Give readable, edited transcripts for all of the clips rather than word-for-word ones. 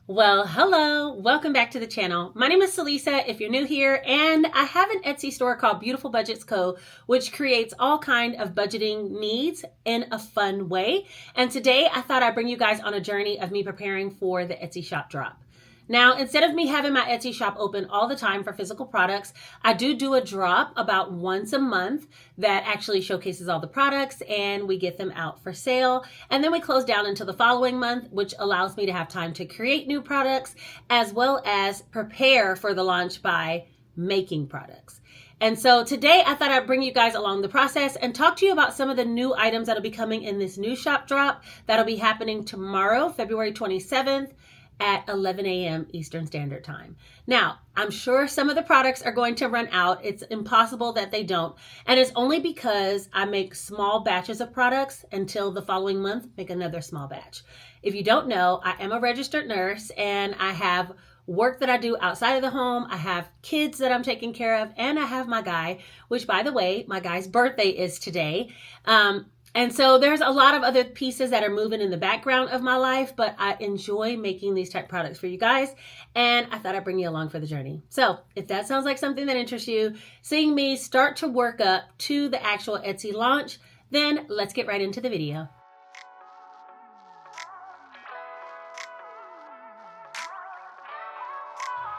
Well, hello, welcome back to the channel. My name is Salisa if you're new here, and I have an Etsy store called Beautiful Budgets Co., which creates all kind of budgeting needs in a fun way. And today I thought I'd bring you guys on a journey of me preparing for the Etsy shop drop. Now, instead of me having my Etsy shop open all the time for physical products, I do a drop about once a month that actually showcases all the products and we get them out for sale. And then we close down until the following month, which allows me to have time to create new products as well as prepare for the launch by making products. And so today I thought I'd bring you guys along the process and talk to you about some of the new items that'll be coming in this new shop drop that'll be happening tomorrow, February 27th. At 11 a.m. Eastern Standard Time. Now, I'm sure some of the products are going to run out. It's impossible that they don't. And it's only because I make small batches of products until the following month, make another small batch. If you don't know, I am a registered nurse and I have work that I do outside of the home. I have kids that I'm taking care of, and I have my guy, which by the way, my guy's birthday is today. And so there's a lot of other pieces that are moving in the background of my life, but I enjoy making these type products for you guys. And I thought I'd bring you along for the journey. So if that sounds like something that interests you, seeing me start to work up to the actual Etsy launch, then let's get right into the video.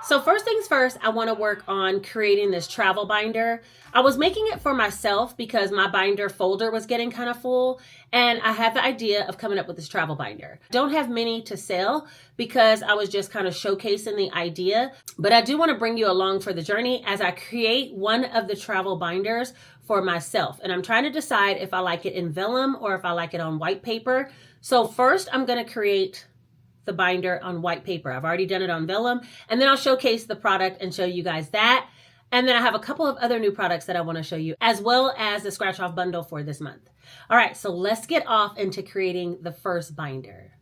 So first things first, I want to work on creating this travel binder. I was making it for myself because my binder folder was getting kind of full, and I had the idea of coming up with this travel binder. Don't have many to sell because I was just kind of showcasing the idea, but I do want to bring you along for the journey as I create one of the travel binders for myself. And I'm trying to decide if I like it in vellum or if I like it on white paper. So first I'm going to create the binder on white paper. I've already done it on vellum, and then I'll showcase the product and show you guys that. And then I have a couple of other new products that I want to show you, as well as the scratch off bundle for this month. All right, so let's get off into creating the first binder.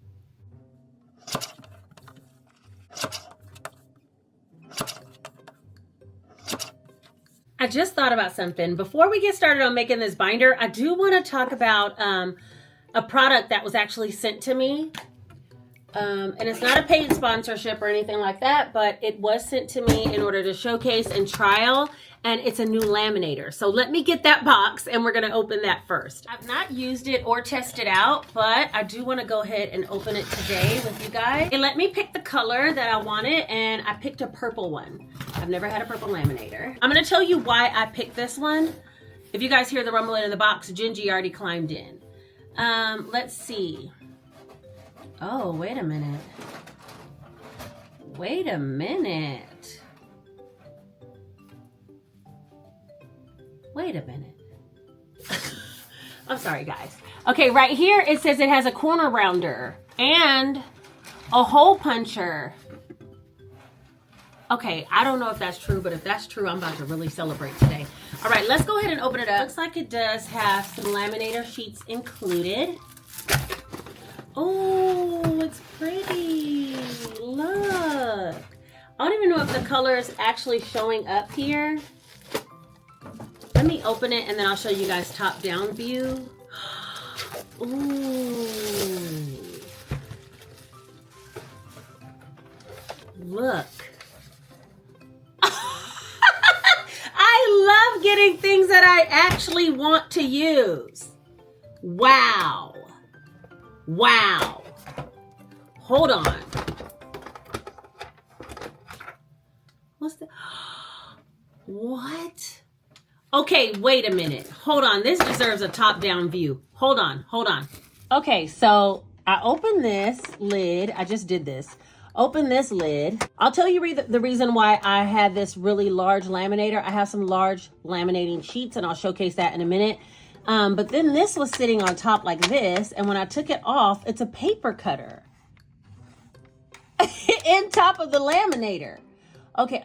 I just thought about something. Before we get started on making this binder, I do want to talk about a product that was actually sent to me. And it's not a paid sponsorship or anything like that, but it was sent to me in order to showcase and trial, and it's a new laminator. So let me get that box and we're going to open that first. I've not used it or tested out, but I do want to go ahead and open it today with you guys. It let me pick the color that I wanted, and I picked a purple one. I've never had a purple laminator. I'm going to tell you why I picked this one. If you guys hear the rumbling in the box, Gingy already climbed in. Let's see. Oh, wait a minute. Wait a minute. Wait a minute. I'm sorry, guys. Okay, right here it says it has a corner rounder and a hole puncher. Okay, I don't know if that's true, but if that's true, I'm about to really celebrate today. All right, let's go ahead and open it up. Looks like it does have some laminator sheets included. Oh, it's pretty. Look. I don't even know if the color is actually showing up here. Let me open it and then I'll show you guys top down view. Ooh. Look. I love getting things that I actually want to use. Wow. Wow. Hold on. What's that? What? Okay, wait a minute. Hold on. This deserves a top-down view. Hold on. Okay, so I opened this lid. I just did this. Open this lid. I'll tell you the reason why I had this really large laminator. I have some large laminating sheets, and I'll showcase that in a minute. But then this was sitting on top like this, and when I took it off, it's a paper cutter in top of the laminator. Okay,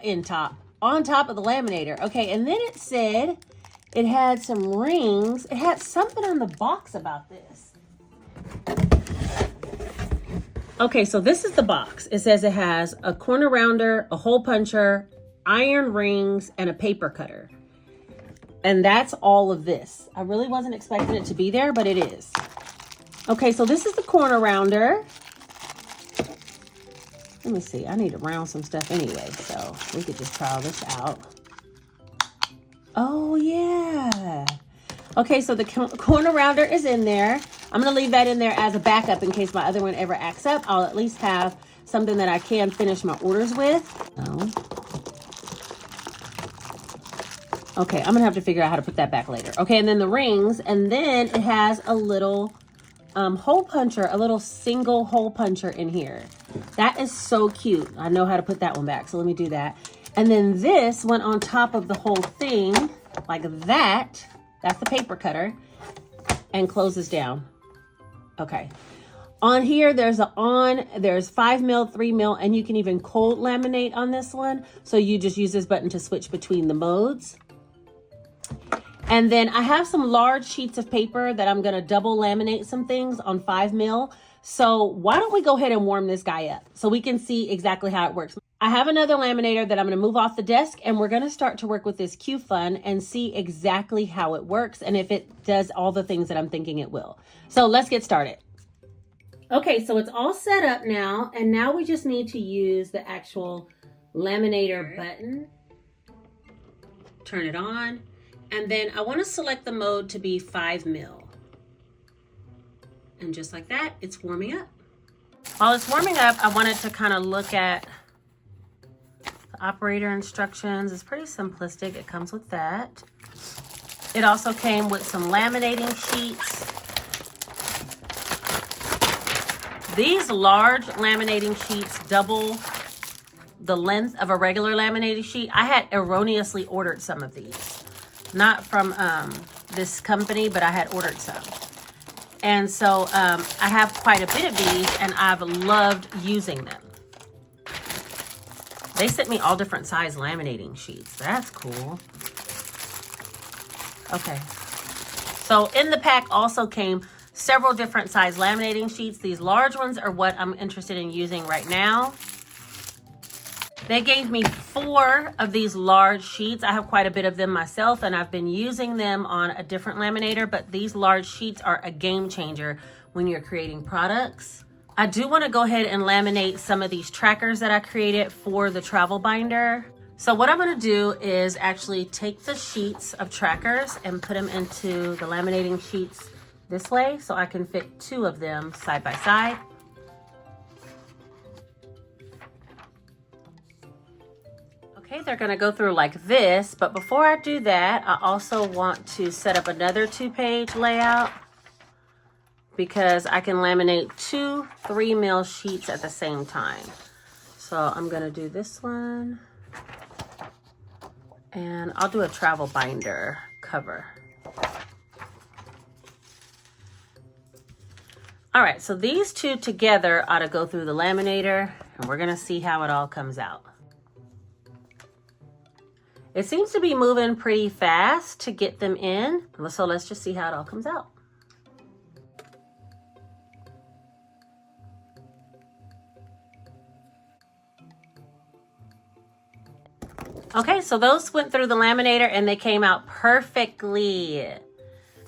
on top of the laminator. Okay, and then it said it had some rings. It had something on the box about this. Okay, so this is the box. It says it has a corner rounder, a hole puncher, iron rings, and a paper cutter. And that's all of this. I really wasn't expecting it to be there, but it is. Okay, so this is the corner rounder. Let me see. I need to round some stuff anyway, so we could just try this out. Oh, yeah. Okay, so the corner rounder is in there. I'm going to leave that in there as a backup in case my other one ever acts up. I'll at least have something that I can finish my orders with. No. Okay, I'm going to have to figure out how to put that back later. Okay, and then the rings, and then it has a little hole puncher, a little single hole puncher in here. That is so cute. I know how to put that one back, so let me do that. And then this went on top of the whole thing, like that. That's the paper cutter, and closes down. Okay. On here, there's 5 mil, 3 mil, and you can even cold laminate on this one. So you just use this button to switch between the modes. And then I have some large sheets of paper that I'm gonna double laminate some things on 5 mil. So why don't we go ahead and warm this guy up so we can see exactly how it works. I have another laminator that I'm gonna move off the desk, and we're gonna start to work with this Q-Fun and see exactly how it works and if it does all the things that I'm thinking it will. So let's get started. Okay, so it's all set up now, and now we just need to use the actual laminator button. Turn it on, and then I want to select the mode to be 5 mil. And just like that, it's warming up. While it's warming up, I wanted to kind of look at the operator instructions. It's pretty simplistic. It comes with that. It also came with some laminating sheets. These large laminating sheets double the length of a regular laminating sheet. I had erroneously ordered some of these. Not from this company, but I had ordered some. And so I have quite a bit of these, and I've loved using them. They sent me all different size laminating sheets. That's cool. Okay. So in the pack also came several different size laminating sheets. These large ones are what I'm interested in using right now. They gave me 4 of these large sheets. I have quite a bit of them myself, and I've been using them on a different laminator, but these large sheets are a game changer when you're creating products. I do want to go ahead and laminate some of these trackers that I created for the travel binder. So what I'm going to do is actually take the sheets of trackers and put them into the laminating sheets this way, so I can fit 2 of them side by side. Okay, they're gonna go through like this, but before I do that, I also want to set up another 2-page layout because I can laminate 2 3 mil sheets at the same time. So I'm gonna do this one, and I'll do a travel binder cover. All right, so these 2 together ought to go through the laminator, and we're gonna see how it all comes out. It seems to be moving pretty fast to get them in, so let's just see how it all comes out. Okay, so those went through the laminator and they came out perfectly.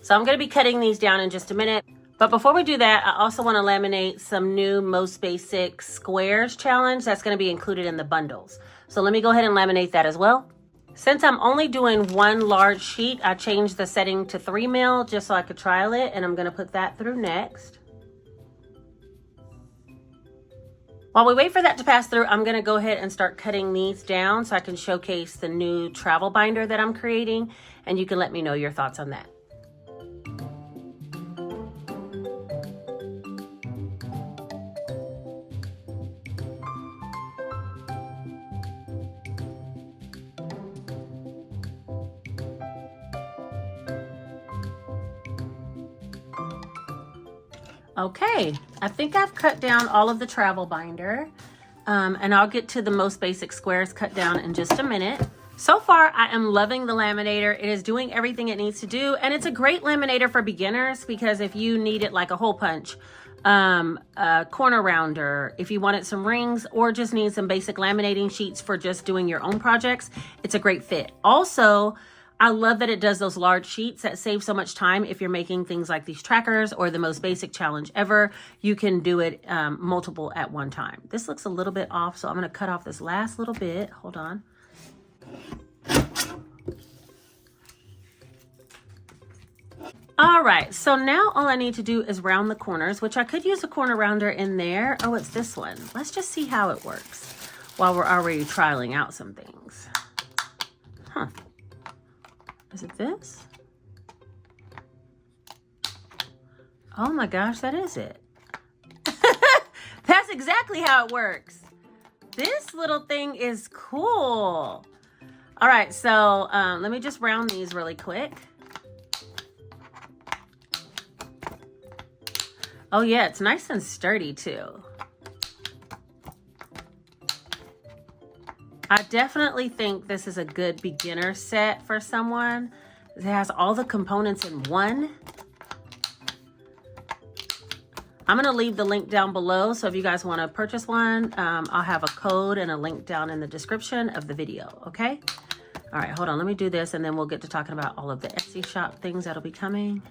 So I'm gonna be cutting these down in just a minute. But before we do that, I also want to laminate some new Most Basic Squares challenge that's going to be included in the bundles. So let me go ahead and laminate that as well. Since I'm only doing 1 large sheet, I changed the setting to 3 mil just so I could trial it, and I'm going to put that through next. While we wait for that to pass through, I'm going to go ahead and start cutting these down so I can showcase the new travel binder that I'm creating, and you can let me know your thoughts on that. Okay, I think I've cut down all of the travel binder, and I'll get to the Most Basic Squares cut down in just a minute. So far, I am loving the laminator. It is doing everything it needs to do, and it's a great laminator for beginners because if you need it like a hole punch, a corner rounder, if you wanted some rings or just need some basic laminating sheets for just doing your own projects, it's a great fit. Also, I love that it does those large sheets. That saves so much time. If you're making things like these trackers or the most basic challenge ever, you can do it multiple at one time. This looks a little bit off, so I'm going to cut off this last little bit. Hold on. All right, so now all I need to do is round the corners, which I could use a corner rounder in there. Oh, it's this one. Let's just see how it works while we're already trialing out some things. Huh. Is it this? Oh my gosh, that is it. That's exactly how it works. This little thing is cool. All right, so let me just round these really quick. Oh yeah, it's nice and sturdy too. I definitely think this is a good beginner set for someone. It has all the components in one. I'm gonna leave the link down below, so if you guys wanna purchase one, I'll have a code and a link down in the description of the video, okay? All right, hold on, let me do this and then we'll get to talking about all of the Etsy shop things that'll be coming.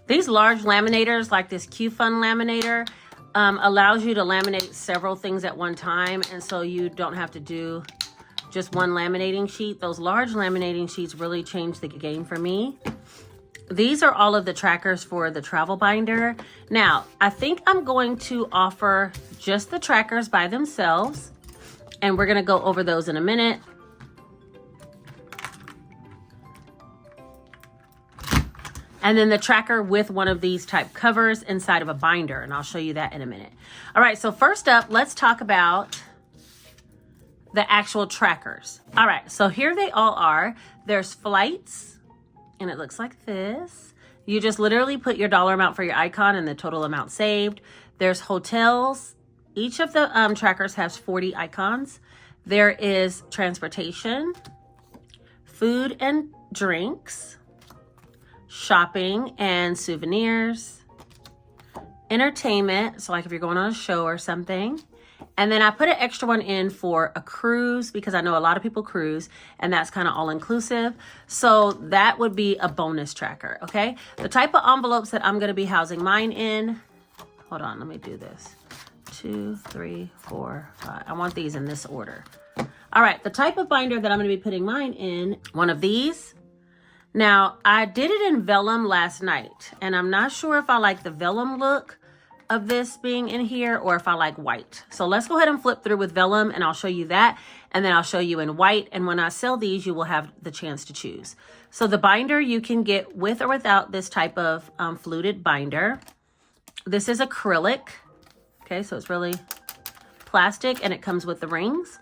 These large laminators, like this Q-Fun laminator, allows you to laminate several things at one time, and so you don't have to do just one laminating sheet. Those large laminating sheets really changed the game for me. These are all of the trackers for the travel binder. Now, I think I'm going to offer just the trackers by themselves, and we're gonna go over those in a minute. And then the tracker with one of these type covers inside of a binder, and I'll show you that in a minute. All right, so first up, let's talk about the actual trackers. All right, so here they all are. There's flights, and it looks like this. You just literally put your dollar amount for your icon and the total amount saved. There's hotels. Each of the trackers has 40 icons. There is transportation, food and drinks, shopping and souvenirs, entertainment, so like if you're going on a show or something. And then I put an extra one in for a cruise because I know a lot of people cruise, and that's kind of all inclusive. So that would be a bonus tracker, okay? The type of envelopes that I'm going to be housing mine in, hold on, let me do this. 2, 3, 4, 5. I want these in this order. All right, the type of binder that I'm going to be putting mine in, one of these. Now, I did it in vellum last night, and I'm not sure if I like the vellum look of this being in here or if I like white. So let's go ahead and flip through with vellum, and I'll show you that, and then I'll show you in white. And when I sell these, you will have the chance to choose. So the binder you can get with or without this type of fluted binder. This is acrylic. Okay, so it's really plastic, and it comes with the rings.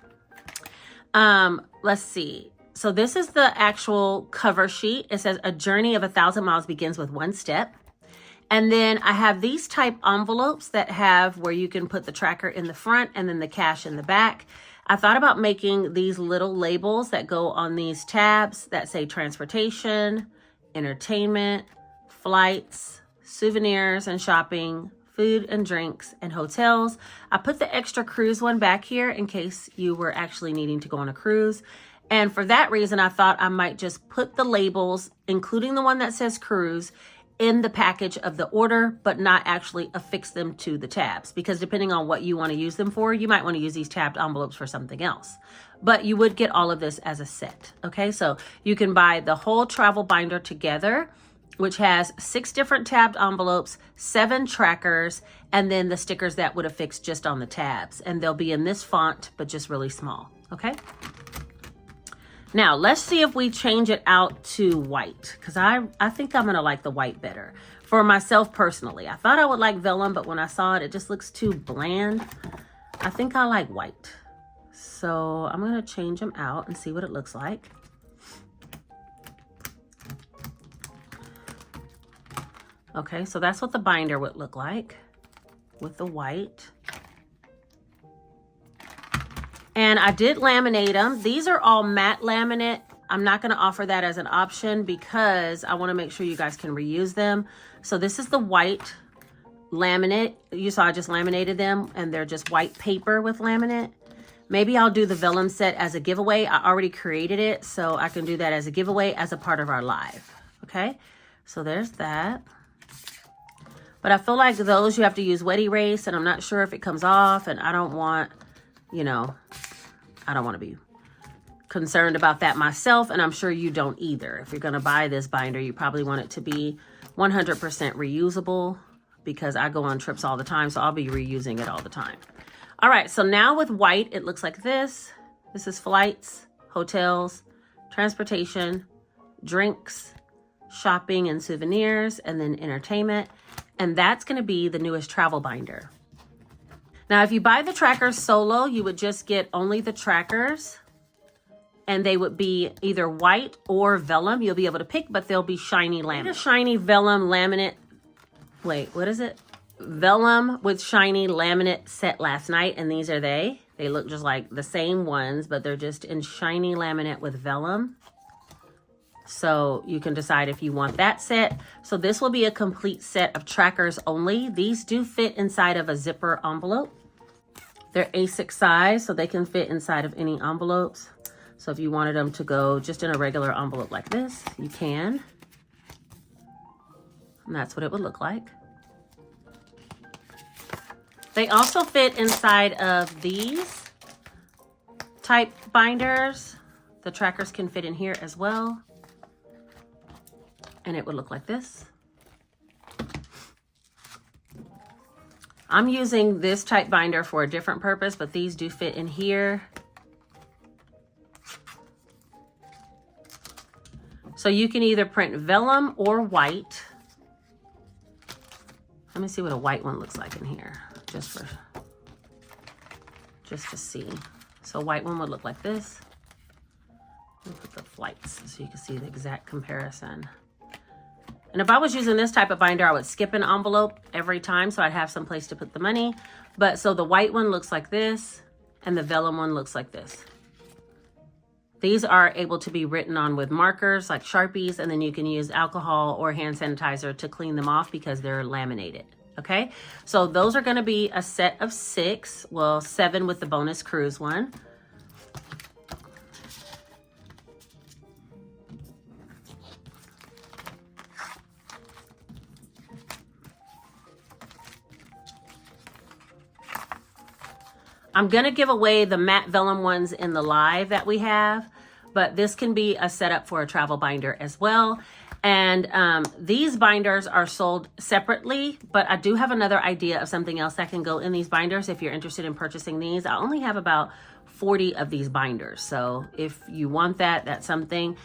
Let's see. So this is the actual cover sheet. It says, a journey of 1,000 miles begins with one step. And then I have these type envelopes that have where you can put the tracker in the front and then the cash in the back. I thought about making these little labels that go on these tabs that say transportation, entertainment, flights, souvenirs and shopping, food and drinks, and hotels. I put the extra cruise one back here in case you were actually needing to go on a cruise. And for that reason, I thought I might just put the labels, including the one that says cruise, in the package of the order, but not actually affix them to the tabs, because depending on what you want to use them for, you might want to use these tabbed envelopes for something else. But you would get all of this as a set, okay? So you can buy the whole travel binder together, which has 6 different tabbed envelopes, 7 trackers, and then the stickers that would affix just on the tabs. And they'll be in this font, but just really small, okay? Now, let's see if we change it out to white, because I think I'm going to like the white better for myself personally. I thought I would like vellum, but when I saw it, it just looks too bland. I think I like white. So I'm going to change them out and see what it looks like. Okay, so that's what the binder would look like with the white. And I did laminate them. These are all matte laminate. I'm not gonna offer that as an option because I wanna make sure you guys can reuse them. So this is the white laminate. You saw I just laminated them and they're just white paper with laminate. Maybe I'll do the vellum set as a giveaway. I already created it, so I can do that as a giveaway as a part of our live. Okay, so there's that. But I feel like those you have to use wet erase, and I'm not sure if it comes off, and I don't want, you know, I don't want to be concerned about that myself, and I'm sure you don't either. If you're going to buy this binder, you probably want it to be 100% reusable, because I go on trips all the time, so I'll be reusing it all the time. All right, so now with white, it looks like this. This is flights, hotels, transportation, drinks, shopping and souvenirs, and then entertainment. And that's going to be the newest travel binder. Now, if you buy the trackers solo, you would just get only the trackers, and they would be either white or vellum. You'll be able to pick, but they'll be shiny laminate. Shiny vellum laminate. Wait, what is it? Vellum with shiny laminate set last night, and these are they. They look just like the same ones, but they're just in shiny laminate with vellum. So you can decide if you want that set. So this will be a complete set of trackers only. These do fit inside of a zipper envelope. They're A6 size, so they can fit inside of any envelopes. So if you wanted them to go just in a regular envelope like this, you can. And that's what it would look like. They also fit inside of these type binders. The trackers can fit in here as well. And it would look like this. I'm using this type binder for a different purpose, but these do fit in here. So you can either print vellum or white. Let me see what a white one looks like in here, just to see. So a white one would look like this. Let me put the flights so you can see the exact comparison. And if I was using this type of binder, I would skip an envelope every time, so I'd have some place to put the money. But so the white one looks like this, and the vellum one looks like this. These are able to be written on with markers like Sharpies, and then you can use alcohol or hand sanitizer to clean them off because they're laminated. Okay, so those are going to be a set of 6, well, 7 with the bonus cruise one. I'm going to give away the matte vellum ones in the live that we have, but this can be a setup for a travel binder as well. And these binders are sold separately, but I do have another idea of something else that can go in these binders if you're interested in purchasing these. I only have about 40 of these binders. So if you want that, that's something,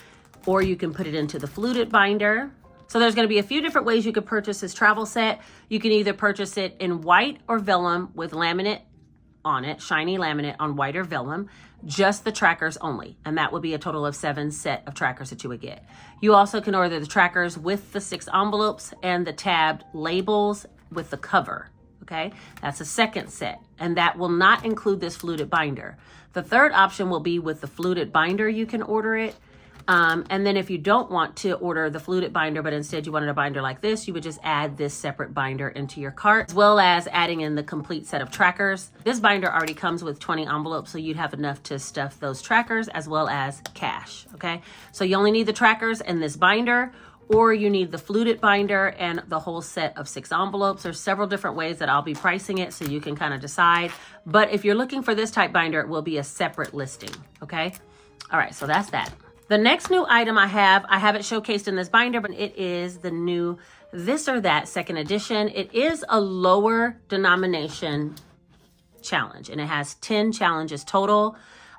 or you can put it into the fluted binder. So there's going to be a few different ways you could purchase this travel set. You can either purchase it in white or vellum with laminate on it, shiny laminate on white or vellum, just the trackers only. And that would be a total of 7 set of trackers that you would get. You also can order the trackers with the 6 envelopes and the tabbed labels with the cover. Okay, that's a second set, and that will not include this fluted binder. The third option will be with the fluted binder. You can order it. And then if you don't want to order the fluted binder, but instead you wanted a binder like this, you would just add this separate binder into your cart, as well as adding in the complete set of trackers. This binder already comes with 20 envelopes, so you'd have enough to stuff those trackers as well as cash, okay? So you only need the trackers and this binder, or you need the fluted binder and the whole set of 6 envelopes. There's several different ways that I'll be pricing it, so you can kind of decide. But if you're looking for this type binder, it will be a separate listing, okay? All right, so that's that. The next new item I haven't showcased in this binder, but it is the new This or That second edition. It is a lower denomination challenge, and it has 10 challenges total.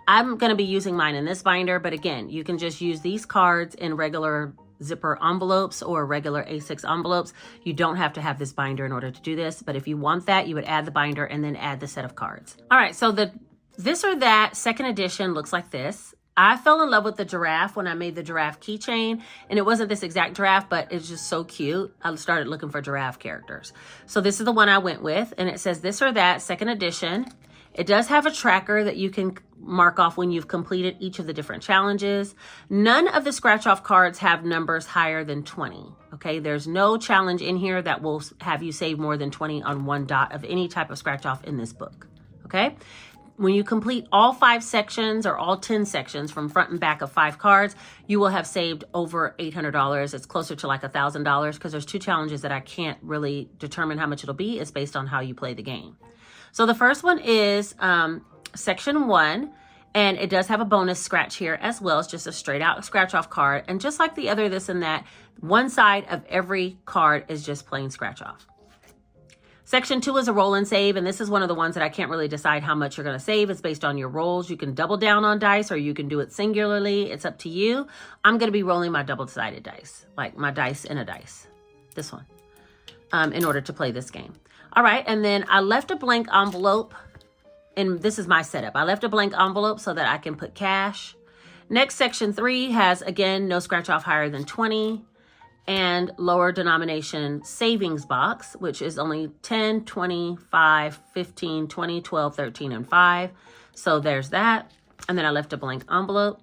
I'm going to be using mine in this binder, but again, you can just use these cards in regular zipper envelopes or regular A6 envelopes. You don't have to have this binder in order to do this, but if you want that, you would add the binder and then add the set of cards. All right, so the This or That second edition looks like this. I fell in love with the giraffe when I made the giraffe keychain, and it wasn't this exact giraffe, but it's just so cute. I started looking for giraffe characters. So this is the one I went with, and it says This or That second edition. It does have a tracker that you can mark off when you've completed each of the different challenges. None of the scratch off cards have numbers higher than 20. Okay, there's no challenge in here that will have you save more than 20 on one dot of any type of scratch off in this book. Okay, when you complete all 5 sections or all 10 sections from front and back of 5 cards, you will have saved over $800. It's closer to like $1,000 because there's 2 challenges that I can't really determine how much it'll be. It's based on how you play the game. So the first one is section 1. And it does have a bonus scratch here as well. It's just a straight out scratch off card. And just like the other this and that, one side of every card is just plain scratch off. Section 2 is a roll and save. And this is one of the ones that I can't really decide how much you're going to save. It's based on your rolls. You can double down on dice or you can do it singularly. It's up to you. I'm going to be rolling my double-sided dice, like my dice in a dice. This one, in order to play this game. All right. And then I left a blank envelope. And this is my setup. I left a blank envelope so that I can put cash. Next, section 3 has, again, no scratch off higher than 20 and lower denomination savings box, which is only 10, 20, 5, 15, 20, 12, 13, and 5. So there's that. And then I left a blank envelope.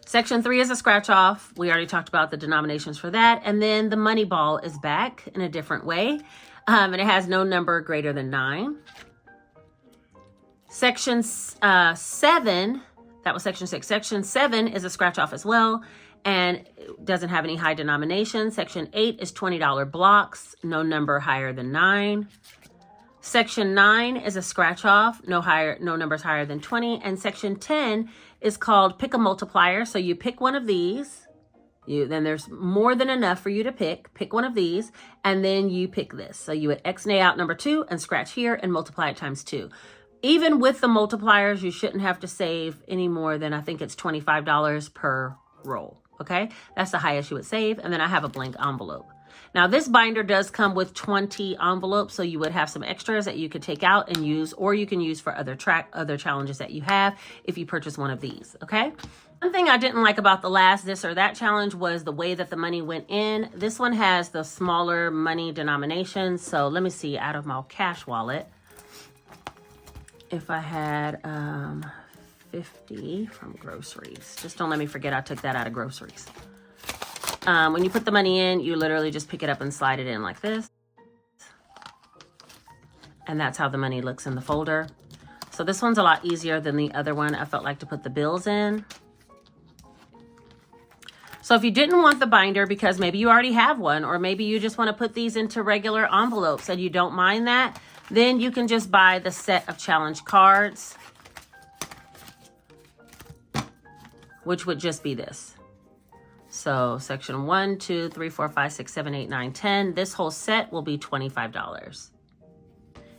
Section 3 is a scratch off. We already talked about the denominations for that. And then the money ball is back in a different way. And it has no number greater than 9. Section 7, that was section 6. Section 7 is a scratch off as well and doesn't have any high denomination. Section 8 is $20 blocks, no number higher than 9. Section 9 is a scratch off, no numbers higher than 20. And section 10 is called pick a multiplier. So you pick one of these. Then there's more than enough for you to pick one of these, and then you pick this. So you would X-nay out number 2 and scratch here and multiply it times 2. Even with the multipliers, you shouldn't have to save any more than, I think it's $25 per roll, okay? That's the highest you would save, and then I have a blank envelope. Now, this binder does come with 20 envelopes, so you would have some extras that you could take out and use, or you can use for other challenges that you have if you purchase one of these, okay? One thing I didn't like about the last this or that challenge was the way that the money went in. This one has the smaller money denomination, so let me see, out of my cash wallet, if I had 50 from groceries. Just don't let me forget I took that out of groceries. When you put the money in, you literally just pick it up and slide it in like this. And that's how the money looks in the folder. So this one's a lot easier than the other one. I felt like to put the bills in. So if you didn't want the binder because maybe you already have one, or maybe you just want to put these into regular envelopes and you don't mind that, then you can just buy the set of challenge cards, which would just be this. So section 1, 2, 3, 4, 5, 6, 7, 8, 9, 10. This whole set will be $25.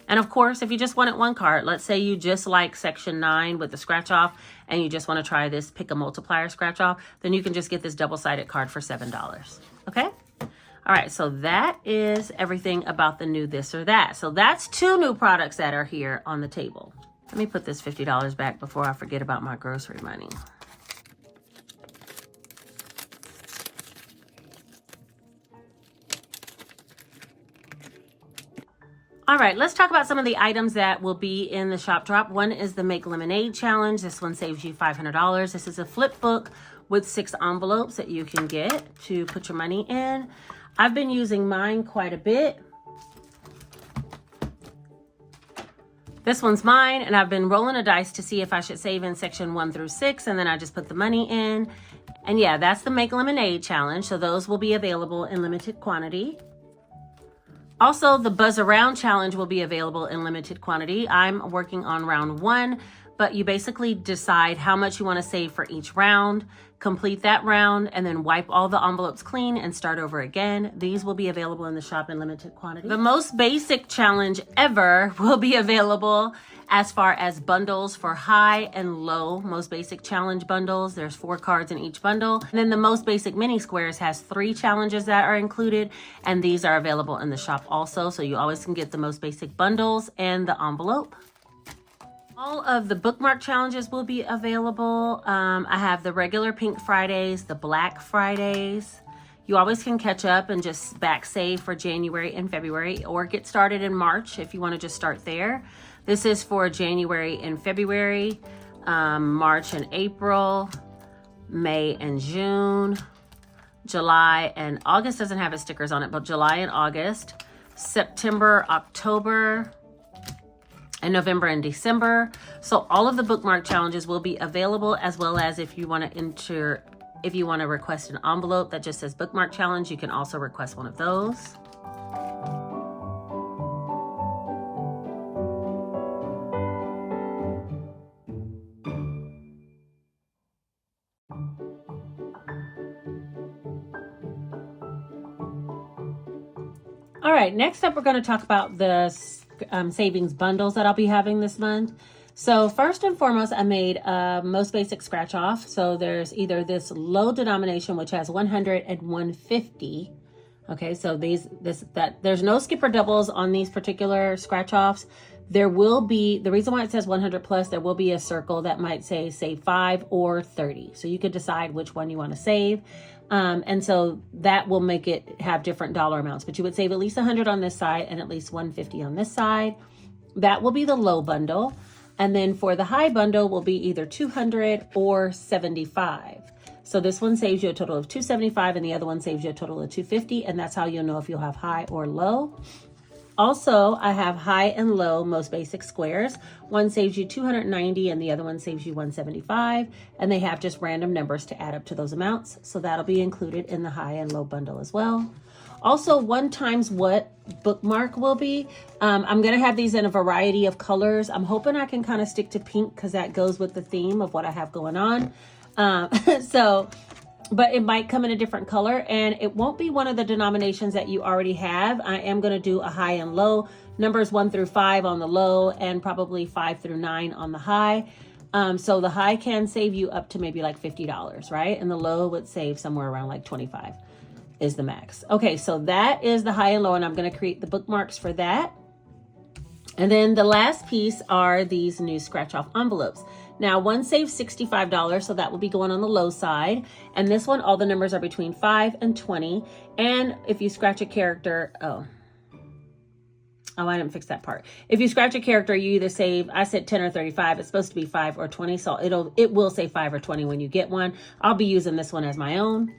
And of course, if you just wanted one card, let's say you just like section 9 with the scratch off and you just want to try this pick a multiplier scratch off, then you can just get this double-sided card for $7. Okay? All right, so that is everything about the new this or that. So that's 2 new products that are here on the table. Let me put this $50 back before I forget about my grocery money. All right, let's talk about some of the items that will be in the shop drop. One is the Make Lemonade Challenge. This one saves you $500. This is a flip book with 6 envelopes that you can get to put your money in. I've been using mine quite a bit. This one's mine, and I've been rolling a dice to see if I should save in section 1 through 6, and then I just put the money in. And yeah, that's the Make Lemonade Challenge, so those will be available in limited quantity. Also, the Buzz Around Challenge will be available in limited quantity. I'm working on round 1, but you basically decide how much you want to save for each round, complete that round, and then wipe all the envelopes clean and start over again. These will be available in the shop in limited quantity. The most basic challenge ever will be available as far as bundles for high and low most basic challenge bundles. There's 4 cards in each bundle. And then the most basic mini squares has 3 challenges that are included, and these are available in the shop also. So you always can get the most basic bundles and the envelope. All of the bookmark challenges will be available. I have the regular Pink Fridays, the Black Fridays. You always can catch up and just back save for January and February, or get started in March if you want to just start there. This is for January and February, March and April, May and June, July, and August doesn't have his stickers on it, but July and August, September, October, and November and December. So all of the bookmark challenges will be available, as well as if you want to request an envelope that just says bookmark challenge, you can also request one of those. All right, next up, we're going to talk about the savings bundles that I'll be having this month. So first and foremost, I made a most basic scratch off. So there's either this low denomination, which has 100 and 150. Okay, so there's no skipper doubles on these particular scratch offs. There will be, the reason why it says 100 plus, there will be a circle that might say save 5 or 30. So you could decide which one you want to save. And so that will make it have different dollar amounts, but you would save at least 100 on this side and at least 150 on this side. That will be the low bundle. And then for the high bundle will be either 200 or 75. So this one saves you a total of 275 and the other one saves you a total of 250. And that's how you'll know if you'll have high or low. Also, I have high and low most basic squares. One saves you 290 and the other one saves you 175. And they have just random numbers to add up to those amounts. So that'll be included in the high and low bundle as well. Also, 1 times what bookmark will be. I'm going to have these in a variety of colors. I'm hoping I can kind of stick to pink because that goes with the theme of what I have going on. But it might come in a different color, and it won't be one of the denominations that you already have. I am going to do a high and low, numbers 1 through 5 on the low and probably 5 through 9 on the high. So the high can save you up to maybe like $50, right? And the low would save somewhere around like 25 is the max. Okay, so that is the high and low, and I'm going to create the bookmarks for that. And then the last piece are these new scratch off envelopes. Now one saves $65, so that will be going on the low side. And this one, all the numbers are between 5 and 20. And if you scratch a character, oh, I didn't fix that part. If you scratch a character, you either save, I said 10 or 35. It's supposed to be 5 or 20. So it will say 5 or 20 when you get one. I'll be using this one as my own.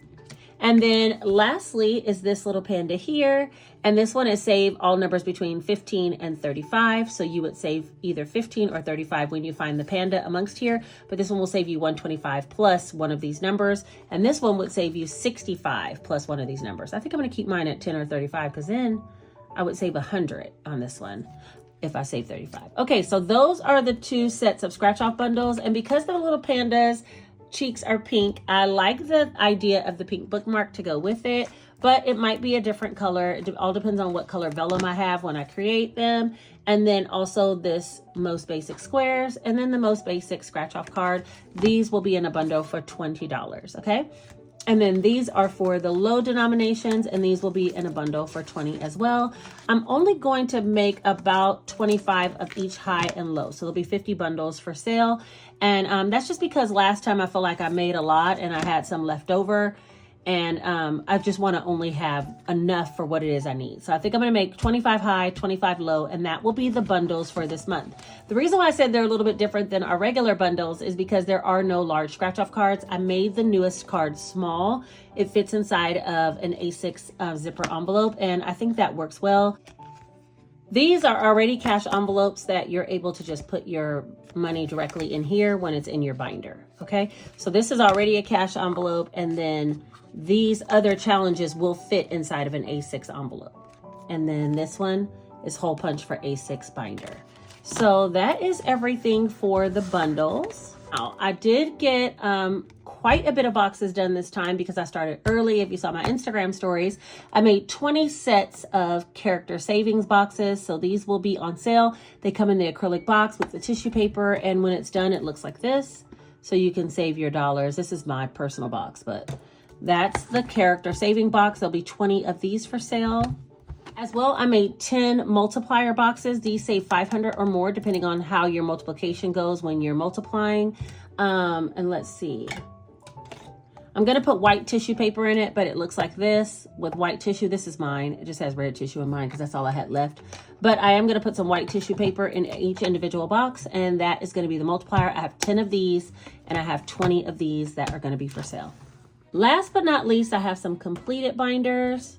And then lastly is this little panda here. And this one is save all numbers between 15 and 35. So you would save either 15 or 35 when you find the panda amongst here. But this one will save you 125 plus one of these numbers. And this one would save you 65 plus one of these numbers. I think I'm going to keep mine at 10 or 35 because then I would save 100 on this one if I save 35. Okay, so those are the 2 sets of scratch off bundles. And because the little pandas cheeks are pink, I like the idea of the pink bookmark to go with it, but it might be a different color. It all depends on what color vellum I have when I create them. And then also this most basic squares and then the most basic scratch off card. These will be in a bundle for $20, okay? And then these are for the low denominations, and these will be in a bundle for $20 as well. I'm only going to make about 25 of each high and low. So there'll be 50 bundles for sale. And that's just because last time I feel like I made a lot and I had some left over. And I just want to only have enough for what it is I need. So I think I'm going to make 25 high, 25 low, and that will be the bundles for this month. The reason why I said they're a little bit different than our regular bundles is because there are no large scratch off cards. I made the newest card small. It fits inside of an A6 zipper envelope, and I think that works well. These are already cash envelopes that you're able to just put your money directly in here when it's in your binder. Okay, so this is already a cash envelope, and then these other challenges will fit inside of an A6 envelope. And then this one is hole punch for A6 binder. So that is everything for the bundles. Now, I did get quite a bit of boxes done this time because I started early. If you saw my Instagram stories, I made 20 sets of character savings boxes. So these will be on sale. They come in the acrylic box with the tissue paper. And when it's done, it looks like this. So you can save your dollars. This is my personal box, but that's the character saving box. There'll be 20 of these for sale. As well, I made 10 multiplier boxes. These save 500 or more depending on how your multiplication goes when you're multiplying. And let's see. I'm going to put white tissue paper in it, but it looks like this with white tissue. This is mine. It just has red tissue in mine because that's all I had left. But I am going to put some white tissue paper in each individual box, and that is going to be the multiplier. I have 10 of these, and I have 20 of these that are going to be for sale. Last but not least, I have some completed binders.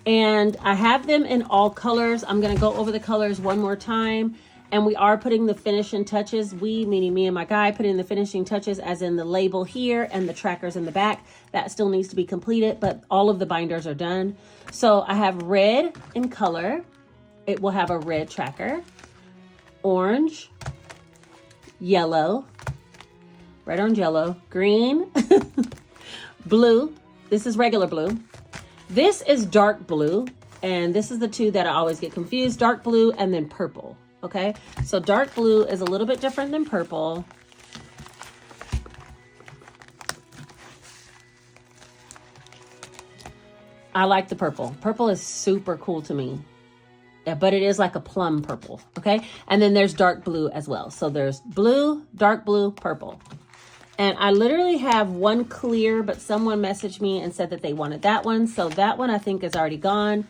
And I have them in all colors. I'm gonna go over the colors one more time. And we are putting the finishing touches. We, meaning me and my guy, putting the finishing touches as in the label here and the trackers in the back. That still needs to be completed, but all of the binders are done. So I have red in color. It will have a red tracker. Orange, yellow, red, orange, yellow, green, blue. This is regular blue. This is dark blue. And this is the two that I always get confused. Dark blue and then purple. Okay, so dark blue is a little bit different than purple. I like the purple. Purple is super cool to me, but it is like a plum purple, okay? And then there's dark blue as well. So there's blue, dark blue, purple. And I literally have one clear, but someone messaged me and said that they wanted that one. So that one I think is already gone.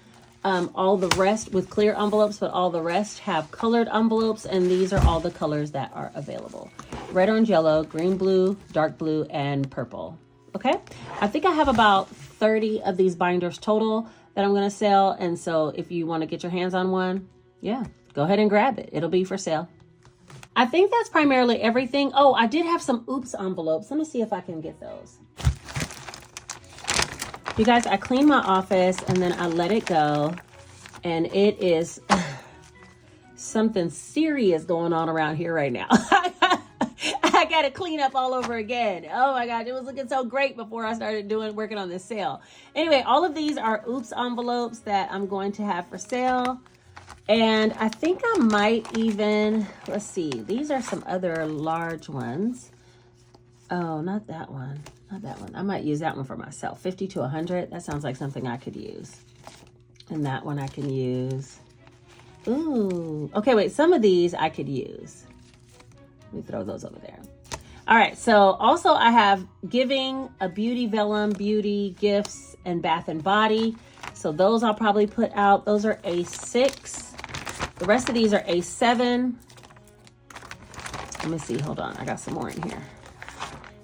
All the rest with clear envelopes, but all the rest have colored envelopes, and these are all the colors that are available. Red, orange, yellow, green, blue, dark blue, and purple. Okay, I think I have about 30 of these binders total that I'm gonna sell, and so if you want to get your hands on one, yeah, go ahead and grab it. It'll be for sale. I think that's primarily everything. Oh, I did have some oops envelopes. Let me see if I can get those. You guys, I cleaned my office and then I let it go, and it is something serious going on around here right now. I got to clean up all over again. Oh my God, it was looking so great before I started working on this sale. Anyway, all of these are oops envelopes that I'm going to have for sale. And I think I might even, let's see, these are some other large ones. Oh, not that one. Not that one. I might use that one for myself. 50 to 100. That sounds like something I could use. And that one I can use. Ooh. Okay, wait. Some of these I could use. Let me throw those over there. All right. So also I have giving, a beauty vellum, beauty, gifts, and bath and body. So those I'll probably put out. Those are A6. The rest of these are A7. Let me see. Hold on. I got some more in here.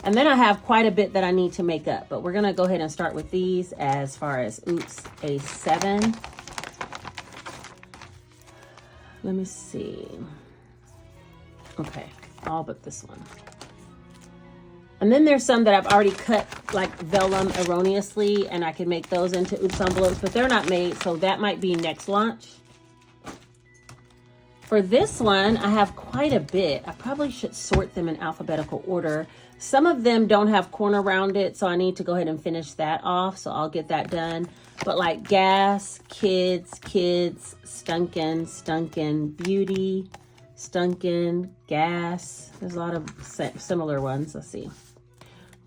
And then I have quite a bit that I need to make up, but we're gonna go ahead and start with these as far as oops, A7. Let me see. Okay, all but this one. And then there's some that I've already cut like vellum erroneously, and I can make those into oops envelopes, but they're not made, so that might be next launch. For this one, I have quite a bit. I probably should sort them in alphabetical order. Some of them don't have corner around it, so I need to go ahead and finish that off, so I'll get that done. But like gas, kids, stunkin', beauty, stunkin', gas. There's a lot of similar ones. Let's see.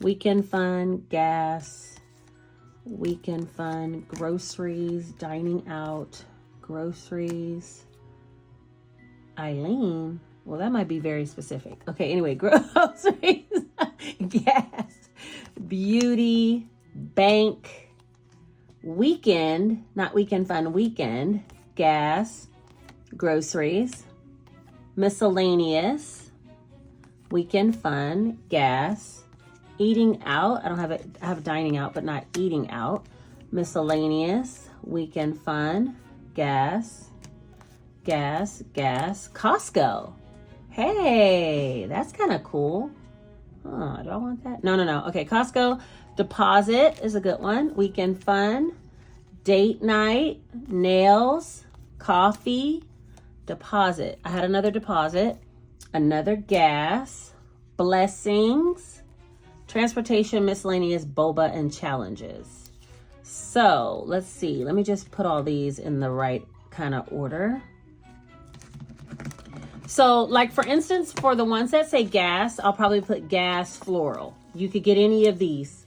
Weekend fun, gas, weekend fun, groceries, dining out, groceries, Eileen. Well, that might be very specific. Okay, anyway, groceries, gas, beauty, bank, weekend, not weekend fun, weekend, gas, groceries, miscellaneous, weekend fun, gas, eating out. I don't have it. I have dining out, but not eating out. Miscellaneous, weekend fun, gas, Costco. Hey, that's kind of cool. Oh, do I want that? No. Okay, Costco. Deposit is a good one. Weekend fun, date night, nails, coffee, deposit. I had another deposit, another gas, blessings, transportation, miscellaneous, boba, and challenges. So let's see. Let me just put all these in the right kind of order. So like for instance, for the ones that say gas, I'll probably put gas floral. You could get any of these,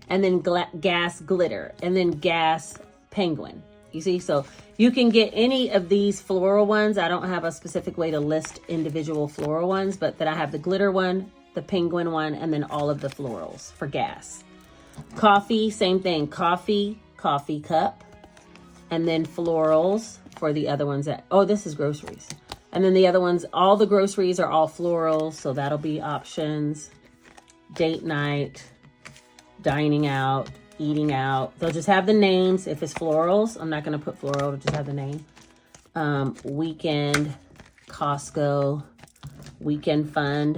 and then gas glitter, and then gas penguin. You see, so you can get any of these floral ones. I don't have a specific way to list individual floral ones, but that I have the glitter one, the penguin one, and then all of the florals for gas. Coffee, same thing, coffee cup, and then florals for the other ones that, oh, this is groceries. And then the other ones, all the groceries are all florals, so that'll be options. Date night, dining out, eating out. They'll just have the names. If it's florals, I'm not going to put floral, it'll just have the name. Weekend, Costco, weekend fun,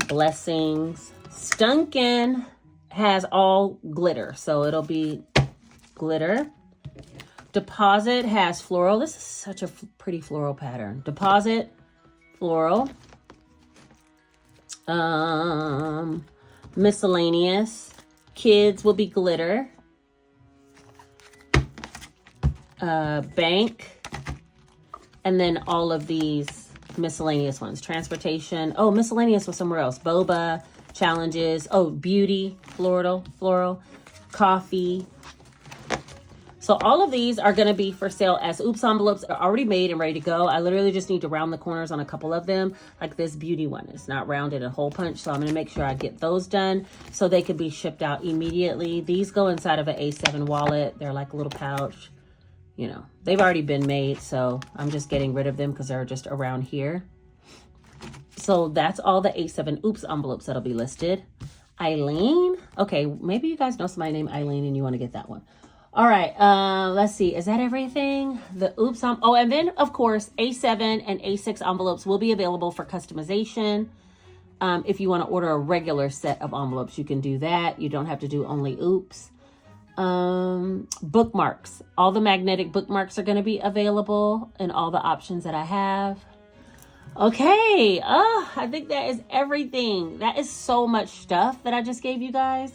blessings. Stunkin' has all glitter, so it'll be glitter. Deposit has floral. This is such a pretty floral pattern. Deposit, floral. Miscellaneous. Kids will be glitter. Bank. And then all of these miscellaneous ones. Transportation. Oh, miscellaneous was somewhere else. Boba, challenges. Oh, beauty, floral. Coffee. So all of these are going to be for sale as oops envelopes. Are already made and ready to go. I literally just need to round the corners on a couple of them. Like this beauty one is not rounded a hole punch. So I'm going to make sure I get those done so they could be shipped out immediately. These go inside of an A7 wallet. They're like a little pouch. You know, they've already been made. So I'm just getting rid of them because they're just around here. So that's all the A7 oops envelopes that'll be listed. Eileen. Okay, maybe you guys know somebody named Eileen and you want to get that one. All right, let's see. Is that everything? The oops. Oh, and then, of course, A7 and A6 envelopes will be available for customization. If you want to order a regular set of envelopes, you can do that. You don't have to do only oops. Bookmarks. All the magnetic bookmarks are going to be available and all the options that I have. Okay. I think that is everything. That is so much stuff that I just gave you guys.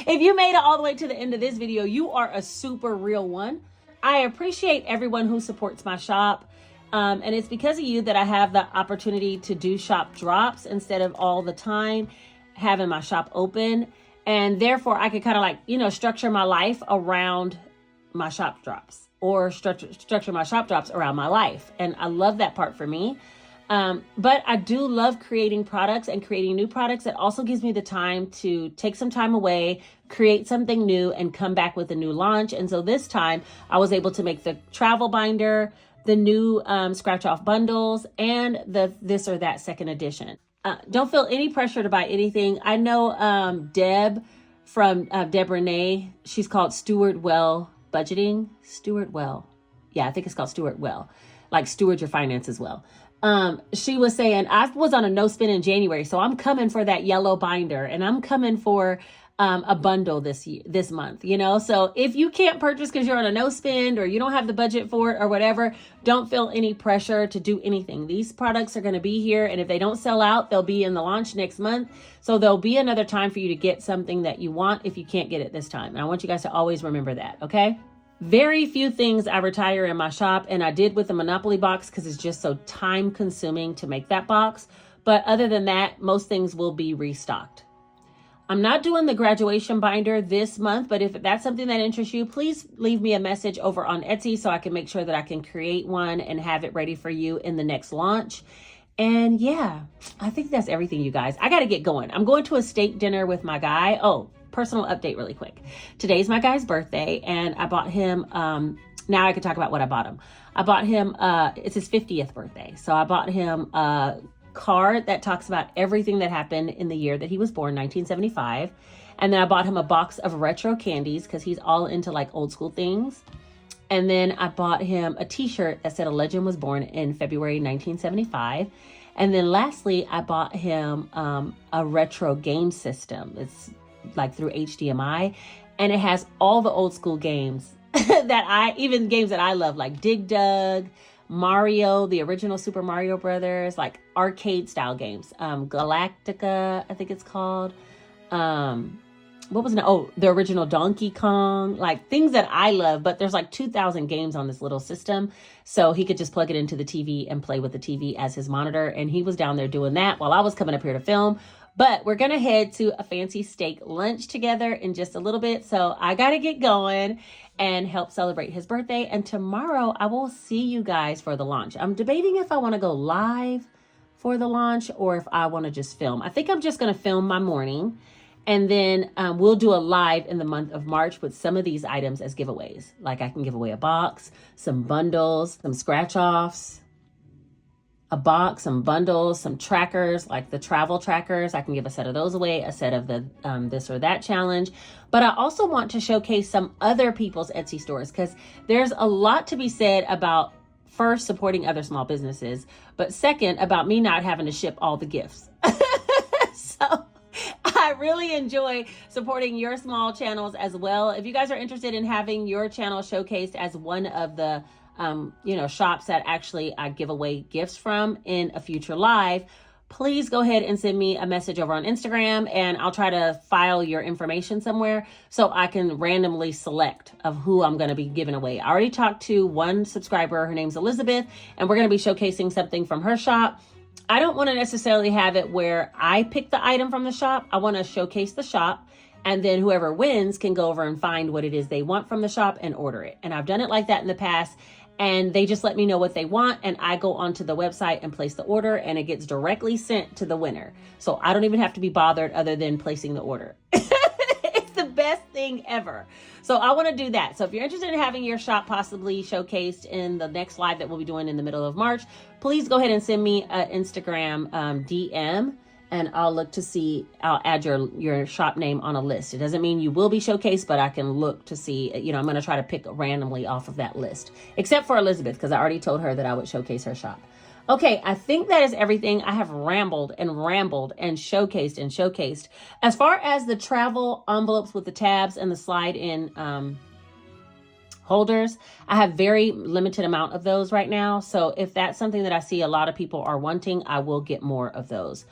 If you made it all the way to the end of this video, you are a super real one. I appreciate everyone who supports my shop. And it's because of you that I have the opportunity to do shop drops instead of all the time having my shop open. And therefore I could kind of like, you know, structure my life around my shop drops or structure my shop drops around my life. And I love that part for me. But I do love creating products and creating new products. It also gives me the time to take some time away, create something new, and come back with a new launch. And so this time I was able to make the travel binder, the new scratch off bundles, and the this or that second edition. Don't feel any pressure to buy anything. I know Deb from Deb Renee, she's called Steward Well Budgeting. Steward Well. Yeah, I think it's called Steward Well. Like steward your finances well. She was saying, I was on a no spin in January, so I'm coming for that yellow binder and I'm coming for a bundle this month, you know? So if you can't purchase because you're on a no spend or you don't have the budget for it or whatever, don't feel any pressure to do anything. These products are going to be here. And if they don't sell out, they'll be in the launch next month. So there'll be another time for you to get something that you want if you can't get it this time. And I want you guys to always remember that. Okay. Very few things I retire in my shop, and I did with the Monopoly box because it's just so time consuming to make that box. But other than that, most things will be restocked. I'm not doing the graduation binder this month, but if that's something that interests you, please leave me a message over on Etsy so I can make sure that I can create one and have it ready for you in the next launch. And yeah, I think that's everything, you guys. I got to get going. I'm going to a steak dinner with my guy. Oh, personal update really quick. Today's my guy's birthday and I bought him, now I can talk about what I bought him. I bought him, it's his 50th birthday. So I bought him a card that talks about everything that happened in the year that he was born, 1975. And then I bought him a box of retro candies because he's all into like old school things. And then I bought him a t-shirt that said a legend was born in February 1975. And then lastly, I bought him a retro game system. It's like through HDMI, and it has all the old school games even games that I love, like Dig Dug, Mario, the original Super Mario Brothers, like arcade style games. Galactica, I think it's called. What was it? Oh, the original Donkey Kong, like things that I love, but there's like 2,000 games on this little system. So he could just plug it into the TV and play with the TV as his monitor. And he was down there doing that while I was coming up here to film. But we're going to head to a fancy steak lunch together in just a little bit. So I got to get going and help celebrate his birthday. And tomorrow I will see you guys for the launch. I'm debating if I want to go live for the launch or if I want to just film. I think I'm just going to film my morning. And then we'll do a live in the month of March with some of these items as giveaways. Like I can give away a box, some bundles, some scratch offs. a box, some bundles, some trackers, like the travel trackers. I can give a set of those away, a set of the this or that challenge. But I also want to showcase some other people's Etsy stores, because there's a lot to be said about, first, supporting other small businesses, but second, about me not having to ship all the gifts. So I really enjoy supporting your small channels as well. If you guys are interested in having your channel showcased as one of the shops that actually I give away gifts from in a future live, please go ahead and send me a message over on Instagram, and I'll try to file your information somewhere so I can randomly select of who I'm going to be giving away. I already talked to one subscriber. Her name's Elizabeth, and we're going to be showcasing something from her shop. I don't want to necessarily have it where I pick the item from the shop. I want to showcase the shop, and then whoever wins can go over and find what it is they want from the shop and order it. And I've done it like that in the past, and they just let me know what they want, and I go onto the website and place the order, and it gets directly sent to the winner. So I don't even have to be bothered other than placing the order. It's the best thing ever. So I want to do that. So if you're interested in having your shop possibly showcased in the next live that we'll be doing in the middle of March, please go ahead and send me an Instagram DM, and I'll look to see, I'll add your shop name on a list. It doesn't mean you will be showcased, but I can look to see, I'm going to try to pick randomly off of that list, except for Elizabeth, because I already told her that I would showcase her shop. Okay, I think that is everything. I have rambled and showcased. As far as the travel envelopes with the tabs and the slide-in holders, I have very limited amount of those right now. So if that's something that I see a lot of people are wanting, I will get more of those.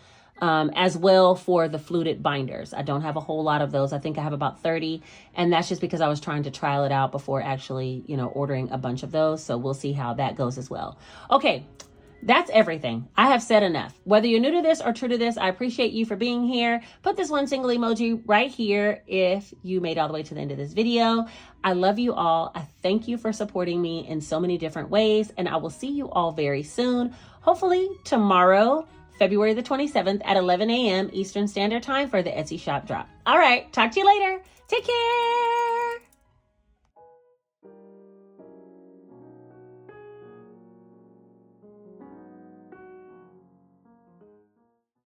As well for the fluted binders. I don't have a whole lot of those. I think I have about 30, and that's just because I was trying to trial it out before actually, ordering a bunch of those. So we'll see how that goes as well. Okay, that's everything. I have said enough. Whether you're new to this or true to this, I appreciate you for being here. Put this one single emoji right here if you made it all the way to the end of this video. I love you all. I thank you for supporting me in so many different ways, and I will see you all very soon. Hopefully tomorrow, February the 27th at 11 a.m. Eastern Standard Time for the Etsy Shop Drop. All right, talk to you later. Take care.